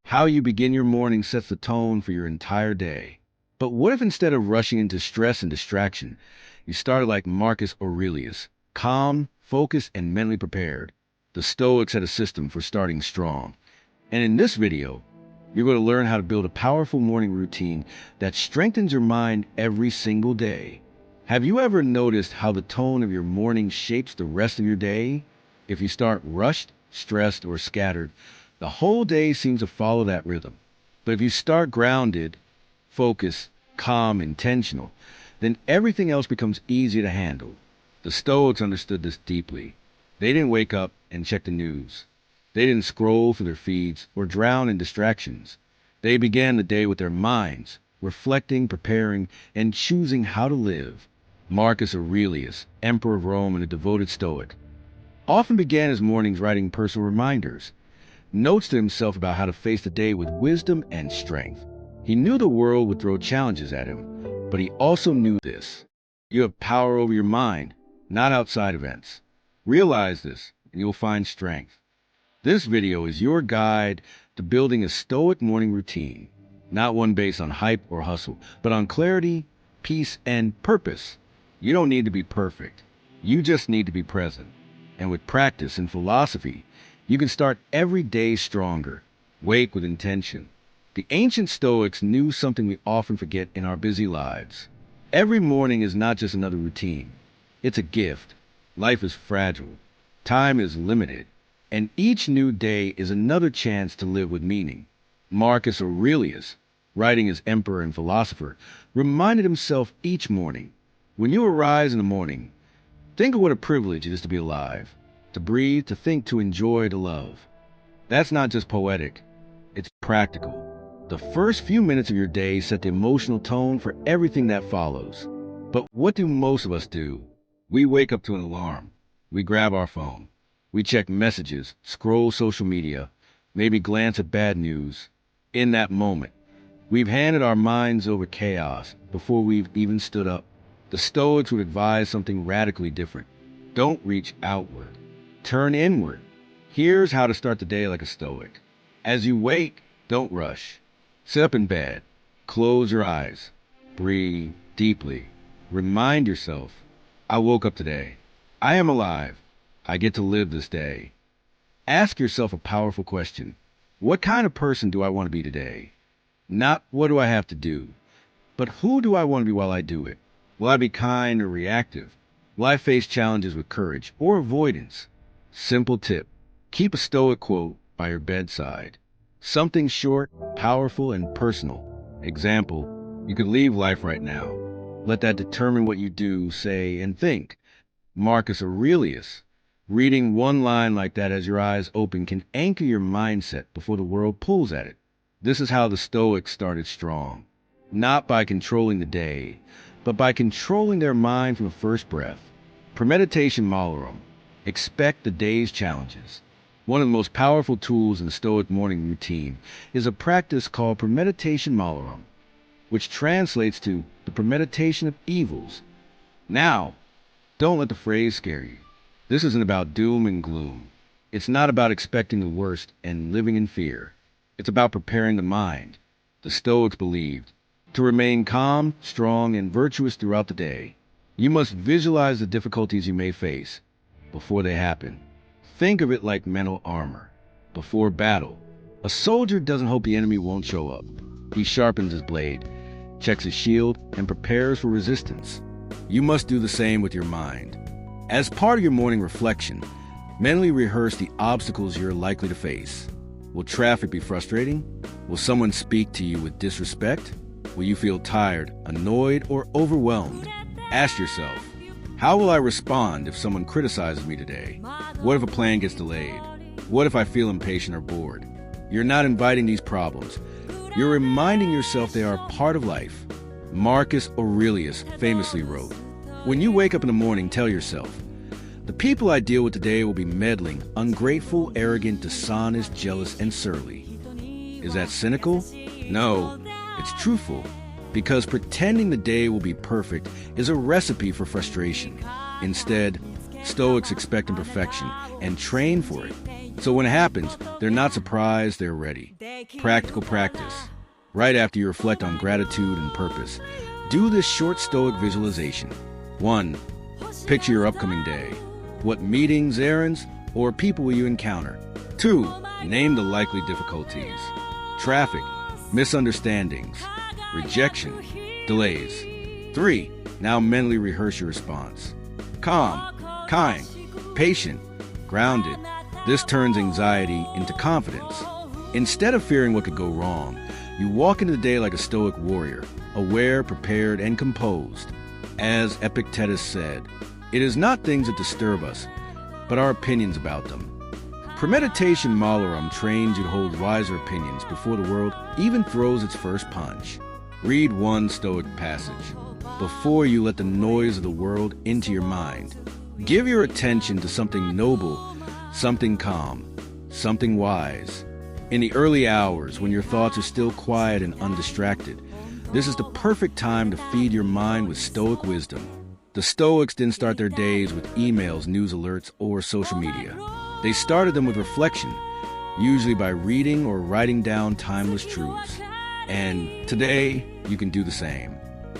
How you begin your morning sets the tone for your entire day. But what if instead of rushing into stress and distraction, you started like Marcus Aurelius, calm, focused, and mentally prepared? The Stoics had a system for starting strong. And in this video, you're going to learn how to build a powerful morning routine that strengthens your mind every single day. Have you ever noticed how the tone of your morning shapes the rest of your day? If you start rushed, stressed, or scattered, the whole day seems to follow that rhythm. But if you start grounded, focused, calm, intentional, then everything else becomes easy to handle. The Stoics understood this deeply. They didn't wake up and check the news. They didn't scroll through their feeds or drown in distractions. They began the day with their minds, reflecting, preparing, and choosing how to live. Marcus Aurelius, Emperor of Rome and a devoted Stoic, often began his mornings writing personal reminders, notes to himself about how to face the day with wisdom and strength. He knew the world would throw challenges at him, but he also knew this: you have power over your mind, not outside events. Realize this, and you'll find strength. This video is your guide to building a Stoic morning routine, not one based on hype or hustle, but on clarity, peace, and purpose. You don't need to be perfect. You just need to be present. And with practice and philosophy, you can start every day stronger. Wake with intention. The ancient Stoics knew something we often forget in our busy lives. Every morning is not just another routine. It's a gift. Life is fragile. Time is limited. And each new day is another chance to live with meaning. Marcus Aurelius, writing as emperor and philosopher, reminded himself each morning, when you arise in the morning, think of what a privilege it is to be alive, to breathe, to think, to enjoy, to love. That's not just poetic, it's practical. The first few minutes of your day set the emotional tone for everything that follows. But what do most of us do? We wake up to an alarm. We grab our phone. We check messages, scroll social media, maybe glance at bad news. In that moment, we've handed our minds over chaos before we've even stood up. The Stoics would advise something radically different. Don't reach outward. Turn inward. Here's how to start the day like a Stoic. As you wake, don't rush. Sit up in bed. Close your eyes. Breathe deeply. Remind yourself, I woke up today. I am alive. I get to live this day. Ask yourself a powerful question. What kind of person do I want to be today? Not what do I have to do, but who do I want to be while I do it? Will I be kind or reactive? Will I face challenges with courage or avoidance? Simple tip. Keep a Stoic quote by your bedside. Something short, powerful, and personal. Example, you could leave life right now. Let that determine what you do, say, and think. Marcus Aurelius. Reading one line like that as your eyes open can anchor your mindset before the world pulls at it. This is how the Stoics started strong. Not by controlling the day, but by controlling their mind from the first breath. Premeditatio Malorum. Expect the day's challenges. One of the most powerful tools in the Stoic morning routine is a practice called Premeditatio Malorum, which translates to the premeditation of evils. Now, don't let the phrase scare you. This isn't about doom and gloom. It's not about expecting the worst and living in fear. It's about preparing the mind. The Stoics believed to remain calm, strong, and virtuous throughout the day. You must visualize the difficulties you may face before they happen. Think of it like mental armor. Before battle, a soldier doesn't hope the enemy won't show up. He sharpens his blade, checks his shield, and prepares for resistance. You must do the same with your mind. As part of your morning reflection, mentally rehearse the obstacles you're likely to face. Will traffic be frustrating? Will someone speak to you with disrespect? Will you feel tired, annoyed, or overwhelmed? Ask yourself, how will I respond if someone criticizes me today? What if a plan gets delayed? What if I feel impatient or bored? You're not inviting these problems. You're reminding yourself they are part of life. Marcus Aurelius famously wrote, when you wake up in the morning, tell yourself, the people I deal with today will be meddling, ungrateful, arrogant, dishonest, jealous, and surly. Is that cynical? No, it's truthful, because pretending the day will be perfect is a recipe for frustration. Instead, Stoics expect imperfection and train for it. So when it happens, they're not surprised, they're ready. Practical practice. Right after you reflect on gratitude and purpose, do this short Stoic visualization. 1. Picture your upcoming day. What meetings, errands, or people will you encounter? 2. Name the likely difficulties. Traffic, misunderstandings, rejection, delays. 3. Now mentally rehearse your response. Calm, kind, patient, grounded. This turns anxiety into confidence. Instead of fearing what could go wrong, you walk into the day like a Stoic warrior, aware, prepared, and composed. As Epictetus said, it is not things that disturb us, but our opinions about them. Premeditatio Malorum trains you to hold wiser opinions before the world even throws its first punch. Read one Stoic passage before you let the noise of the world into your mind. Give your attention to something noble, something calm, something wise. In the early hours, when your thoughts are still quiet and undistracted, this is the perfect time to feed your mind with Stoic wisdom. The Stoics didn't start their days with emails, news alerts, or social media. They started them with reflection, usually by reading or writing down timeless truths. And today, you can do the same.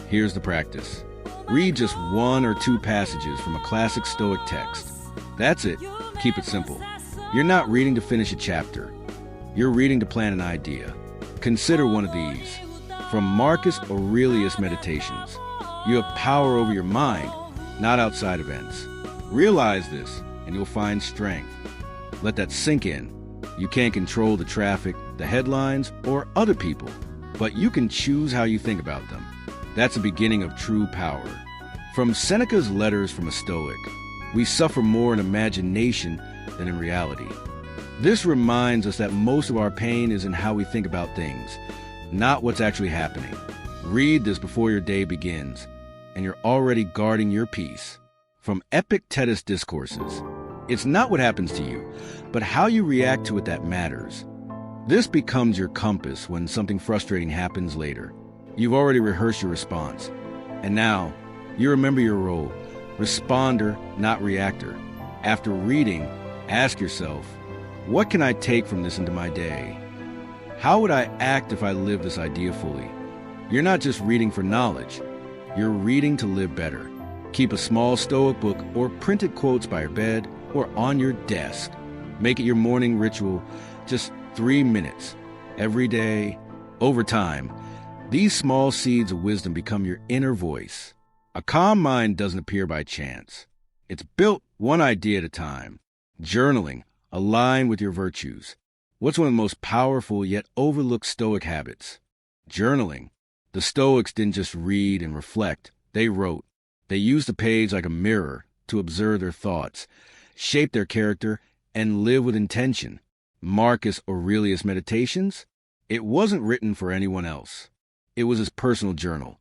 Here's the practice. Read just 1 or 2 passages from a classic Stoic text. That's it. Keep it simple. You're not reading to finish a chapter. You're reading to plant an idea. Consider one of these. From Marcus Aurelius' Meditations. You have power over your mind, not outside events. Realize this, and you'll find strength. Let that sink in. You can't control the traffic, the headlines, or other people, but you can choose how you think about them. That's the beginning of true power. From Seneca's Letters from a Stoic, we suffer more in imagination than in reality. This reminds us that most of our pain is in how we think about things, not what's actually happening. Read this before your day begins, and you're already guarding your peace. From Epictetus Discourses, it's not what happens to you, but how you react to it that matters. This becomes your compass when something frustrating happens later. You've already rehearsed your response, and now you remember your role, responder, not reactor. After reading, ask yourself, what can I take from this into my day? How would I act if I lived this idea fully? You're not just reading for knowledge, you're reading to live better. Keep a small Stoic book or printed quotes by your bed or on your desk. Make it your morning ritual, just 3 minutes. Every day, over time, these small seeds of wisdom become your inner voice. A calm mind doesn't appear by chance. It's built one idea at a time. Journaling, align with your virtues. What's one of the most powerful yet overlooked Stoic habits? Journaling. The Stoics didn't just read and reflect, they wrote. They used the page like a mirror to observe their thoughts, shape their character, and live with intention. Marcus Aurelius' Meditations? It wasn't written for anyone else. It was his personal journal,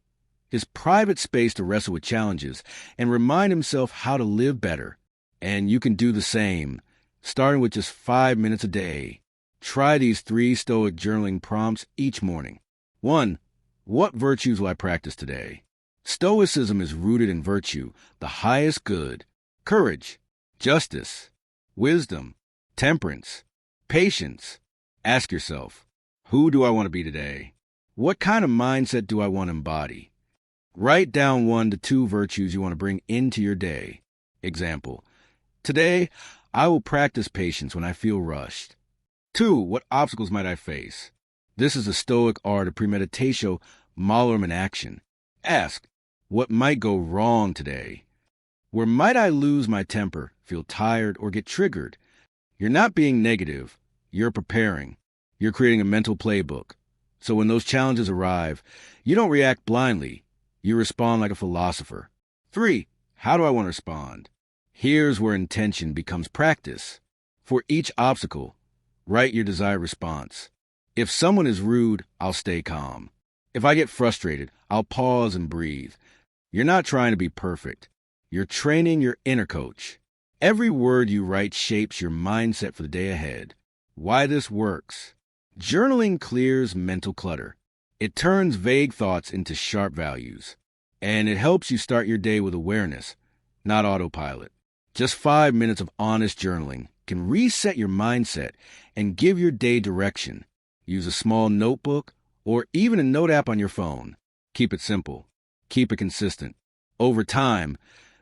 his private space to wrestle with challenges and remind himself how to live better. And you can do the same, starting with just 5 minutes a day. Try these 3 Stoic journaling prompts each morning. 1. What virtues will I practice today? Stoicism is rooted in virtue, the highest good. Courage, justice, wisdom, temperance, patience. Ask yourself, who do I want to be today? What kind of mindset do I want to embody? Write down 1 to 2 virtues you want to bring into your day. Example, today I will practice patience when I feel rushed. 2. What obstacles might I face? This is the Stoic art of Premeditatio Malorum in action. Ask, what might go wrong today? Where might I lose my temper, feel tired, or get triggered? You're not being negative. You're preparing. You're creating a mental playbook. So when those challenges arrive, you don't react blindly. You respond like a philosopher. 3. How do I want to respond? Here's where intention becomes practice. For each obstacle, write your desired response. If someone is rude, I'll stay calm. If I get frustrated, I'll pause and breathe. You're not trying to be perfect. You're training your inner coach. Every word you write shapes your mindset for the day ahead. Why this works. Journaling clears mental clutter. It turns vague thoughts into sharp values. And it helps you start your day with awareness, not autopilot. Just 5 minutes of honest journaling, can reset your mindset and give your day direction. Use a small notebook or even a note app on your phone. Keep it simple. Keep it consistent. Over time,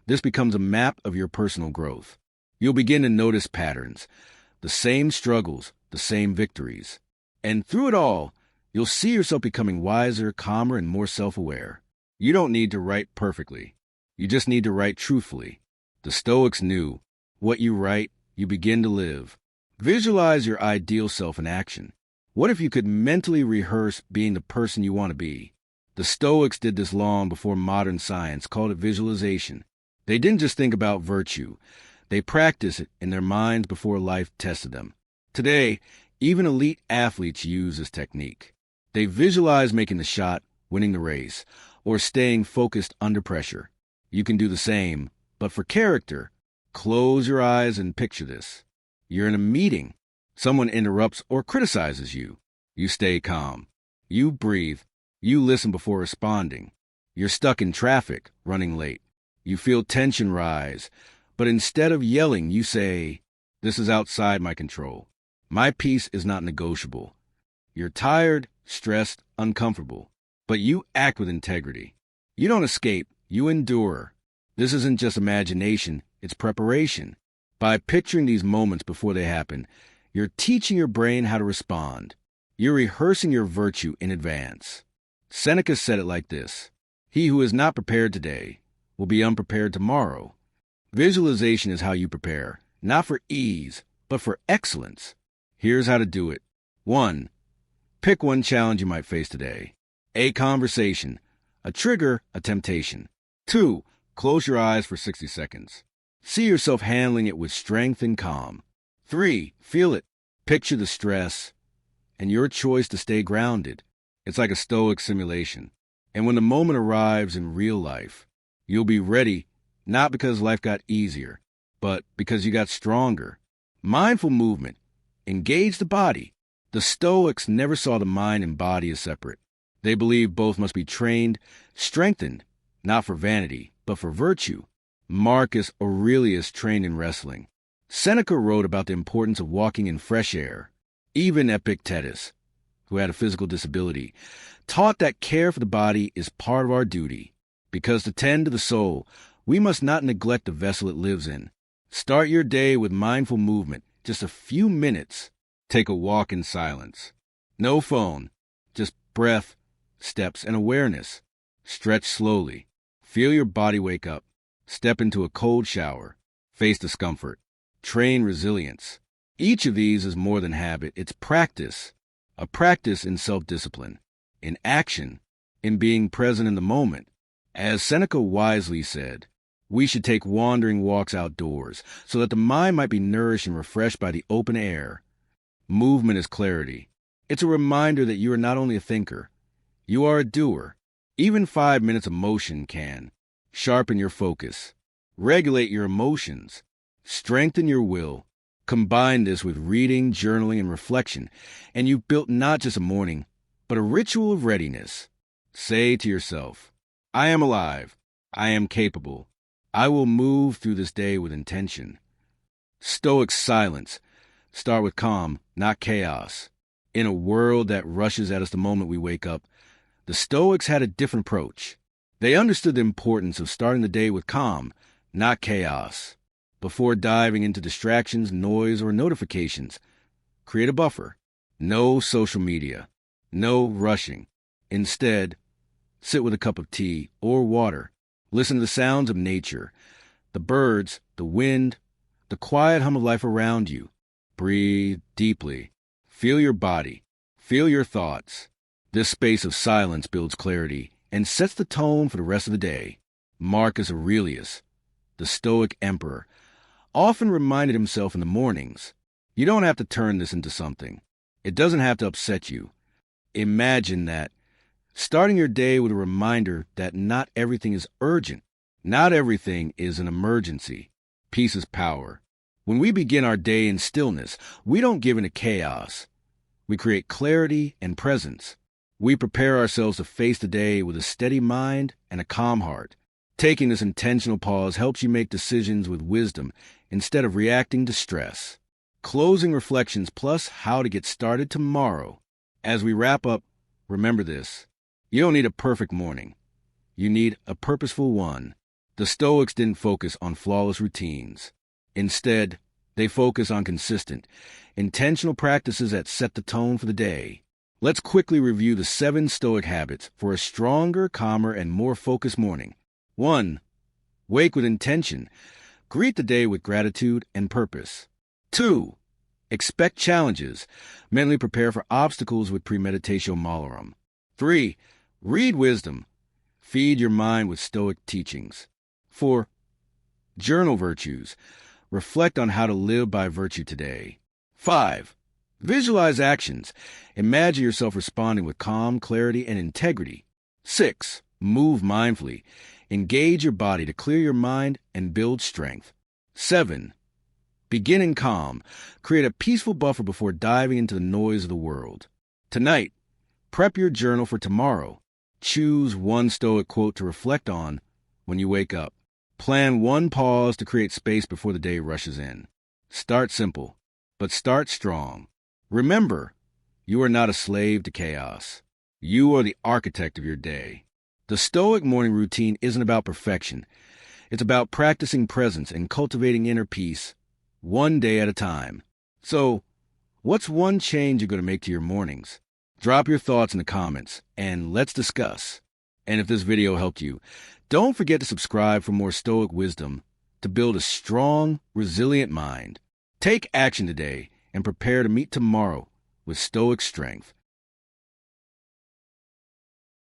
this becomes a map of your personal growth. You'll begin to notice patterns, the same struggles, the same victories. And through it all, you'll see yourself becoming wiser, calmer, and more self-aware. You don't need to write perfectly. You just need to write truthfully. The Stoics knew, what you write, you begin to live. Visualize your ideal self in action. What if you could mentally rehearse being the person you want to be? The Stoics did this long before modern science called it visualization. They didn't just think about virtue. They practiced it in their minds before life tested them. Today, even elite athletes use this technique. They visualize making the shot, winning the race, or staying focused under pressure. You can do the same, but for character, close your eyes and picture this. You're in a meeting. Someone interrupts or criticizes you. You stay calm. You breathe. You listen before responding. You're stuck in traffic, running late. You feel tension rise, but instead of yelling, you say, "This is outside my control. My peace is not negotiable." You're tired, stressed, uncomfortable, but you act with integrity. You don't escape, you endure. This isn't just imagination, it's preparation. By picturing these moments before they happen, you're teaching your brain how to respond. You're rehearsing your virtue in advance. Seneca said it like this: "He who is not prepared today will be unprepared tomorrow." Visualization is how you prepare, not for ease, but for excellence. Here's how to do it. 1. Pick one challenge you might face today. A conversation, a trigger, a temptation. 2. Close your eyes for 60 seconds. See yourself handling it with strength and calm. 3. Feel it. Picture the stress and your choice to stay grounded. It's like a Stoic simulation. And when the moment arrives in real life, you'll be ready, not because life got easier, but because you got stronger. Mindful movement. Engage the body. The Stoics never saw the mind and body as separate. They believed both must be trained, strengthened, not for vanity, but for virtue. Marcus Aurelius trained in wrestling. Seneca wrote about the importance of walking in fresh air. Even Epictetus, who had a physical disability, taught that care for the body is part of our duty. Because to tend to the soul, we must not neglect the vessel it lives in. Start your day with mindful movement, just a few minutes. Take a walk in silence. No phone, just breath, steps, and awareness. Stretch slowly. Feel your body wake up. Step into a cold shower. Face discomfort. Train resilience. Each of these is more than habit, it's practice. A practice in self-discipline, in action, in being present in the moment. As Seneca wisely said, we should take wandering walks outdoors so that the mind might be nourished and refreshed by the open air. Movement is clarity. It's a reminder that you are not only a thinker, you are a doer. Even 5 minutes of motion can sharpen your focus, regulate your emotions, strengthen your will. Combine this with reading, journaling, and reflection, and you've built not just a morning, but a ritual of readiness. Say to yourself, I am alive. I am capable. I will move through this day with intention. Stoic silence. Start with calm, not chaos. In a world that rushes at us the moment we wake up, the Stoics had a different approach. They understood the importance of starting the day with calm, not chaos. Before diving into distractions, noise, or notifications, create a buffer. No social media. No rushing. Instead, sit with a cup of tea or water. Listen to the sounds of nature, the birds, the wind, the quiet hum of life around you. Breathe deeply. Feel your body. Feel your thoughts. This space of silence builds clarity and sets the tone for the rest of the day. Marcus Aurelius, the Stoic emperor, often reminded himself in the mornings, you don't have to turn this into something. It doesn't have to upset you. Imagine that. Starting your day with a reminder that not everything is urgent. Not everything is an emergency. Peace is power. When we begin our day in stillness, we don't give in to chaos. We create clarity and presence. We prepare ourselves to face the day with a steady mind and a calm heart. Taking this intentional pause helps you make decisions with wisdom instead of reacting to stress. closing reflections, plus how to get started tomorrow. As we wrap up, remember this. You don't need a perfect morning. You need a purposeful one. The Stoics didn't focus on flawless routines. Instead, they focus on consistent, intentional practices that set the tone for the day. Let's quickly review the 7 Stoic habits for a stronger, calmer, and more focused morning. 1. Wake with intention. Greet the day with gratitude and purpose. 2. Expect challenges. Mentally prepare for obstacles with Premeditatio Malorum. 3. Read wisdom. Feed your mind with Stoic teachings. 4. Journal virtues. Reflect on how to live by virtue today. 5. Visualize actions. Imagine yourself responding with calm, clarity, and integrity. 6. Move mindfully. Engage your body to clear your mind and build strength. 7. Begin in calm. Create a peaceful buffer before diving into the noise of the world. Tonight, prep your journal for tomorrow. Choose one Stoic quote to reflect on when you wake up. Plan one pause to create space before the day rushes in. Start simple, but start strong. Remember, you are not a slave to chaos. You are the architect of your day. The Stoic morning routine isn't about perfection. It's about practicing presence and cultivating inner peace, one day at a time. So, what's one change you're going to make to your mornings? Drop your thoughts in the comments, and let's discuss. And if this video helped you, don't forget to subscribe for more Stoic wisdom to build a strong, resilient mind. Take action today and prepare to meet tomorrow with Stoic strength.